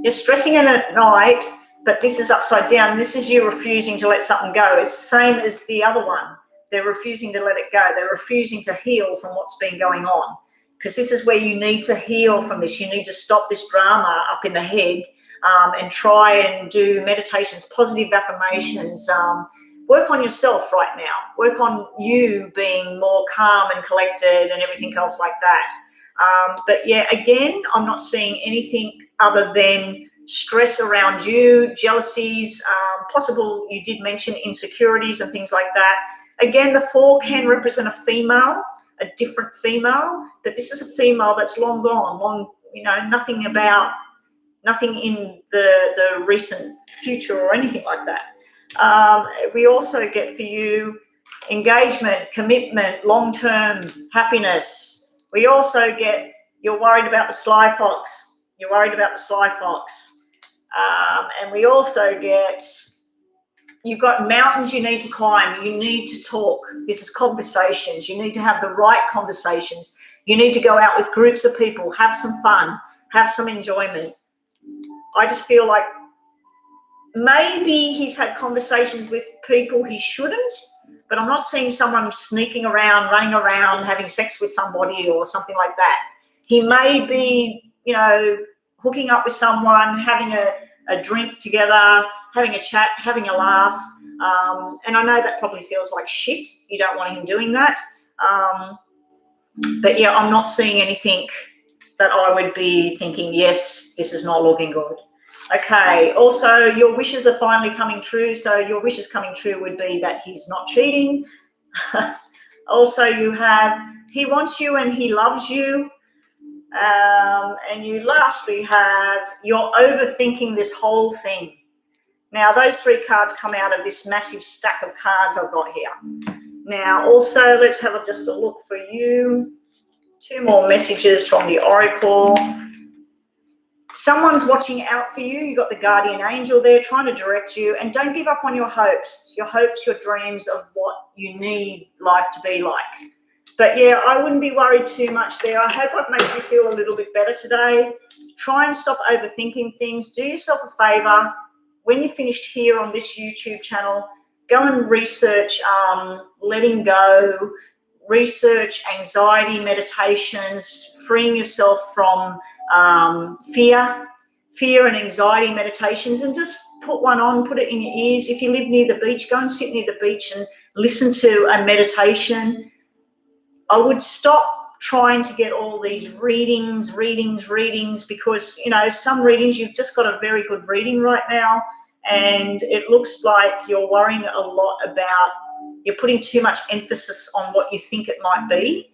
You're stressing in at night, but this is upside down. This is you refusing to let something go. It's the same as the other one. They're refusing to let it go. They're refusing to heal from what's been going on, because this is where you need to heal from this. You need to stop this drama up in the head and try and do meditations, positive affirmations, work on yourself right now. Work on you being more calm and collected and everything else like that. But, yeah, again, I'm not seeing anything other than stress around you, jealousies, possible, you did mention insecurities and things like that. Again, the 4 can represent a female, a different female, but this is a female that's long gone, nothing in the recent future or anything like that. We also get for you engagement, commitment, long-term happiness. We also get you're worried about the sly fox. You're worried about the sly fox. And we also get you've got mountains you need to climb. You need to talk. This is conversations. You need to have the right conversations. You need to go out with groups of people, have some fun, have some enjoyment. I just feel like maybe he's had conversations with people he shouldn't, but I'm not seeing someone sneaking around, running around, having sex with somebody or something like that. He may be, hooking up with someone, having a drink together, having a chat, having a laugh. And I know that probably feels like shit. You don't want him doing that. But yeah, I'm not seeing anything that I would be thinking, yes, this is not looking good. Okay, also your wishes are finally coming true. So your wishes coming true would be that he's not cheating. Also, you have, he wants you and he loves you. And you lastly have, you're overthinking this whole thing. Now, those 3 cards come out of this massive stack of cards I've got here. Now, also, let's have just a look for you. 2 more messages from the Oracle. Someone's watching out for you. You've got the guardian angel there trying to direct you. And don't give up on your hopes, your dreams of what you need life to be like. But yeah, I wouldn't be worried too much there. I hope I've made you feel a little bit better today. Try and stop overthinking things. Do yourself a favor. When you're finished here on this YouTube channel, go and research letting go, research anxiety meditations, freeing yourself from fear and anxiety meditations, and just put one on, put it in your ears. If you live near the beach, go and sit near the beach and listen to a meditation. I would stop trying to get all these readings, because, some readings, you've just got a very good reading right now, and it looks like you're worrying a lot about, you're putting too much emphasis on what you think it might be.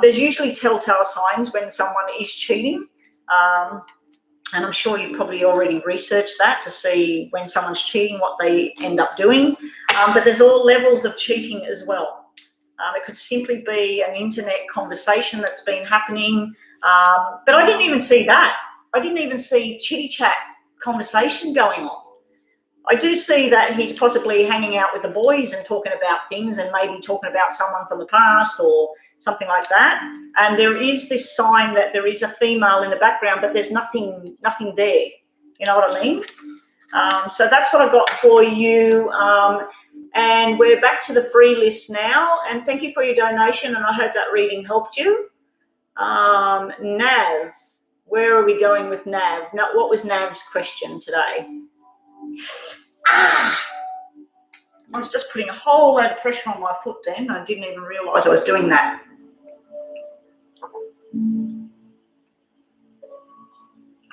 There's usually telltale signs when someone is cheating, and I'm sure you've probably already researched that to see when someone's cheating what they end up doing. But there's all levels of cheating as well. It could simply be an internet conversation that's been happening. But I didn't even see that. I didn't even see chitty chat conversation going on. I do see that he's possibly hanging out with the boys and talking about things, and maybe talking about someone from the past or something like that. And there is this sign that there is a female in the background, but there's nothing there. You know what I mean? So that's what I've got for you. And we're back to the free list now. And thank you for your donation, and I hope that reading helped you. Nav, where are we going with Nav? No, what was Nav's question today? I was just putting a whole load of pressure on my foot then. I didn't even realise I was doing that.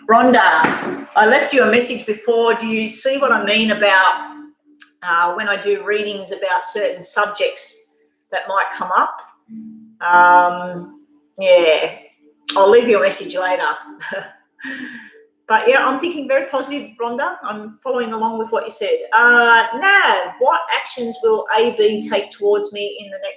Rhonda, I left you a message before. Do you see what I mean about when I do readings about certain subjects that might come up? Yeah, I'll leave you a message later. But yeah, I'm thinking very positive, Rhonda. I'm following along with what you said. Nav, what actions will AB take towards me in the next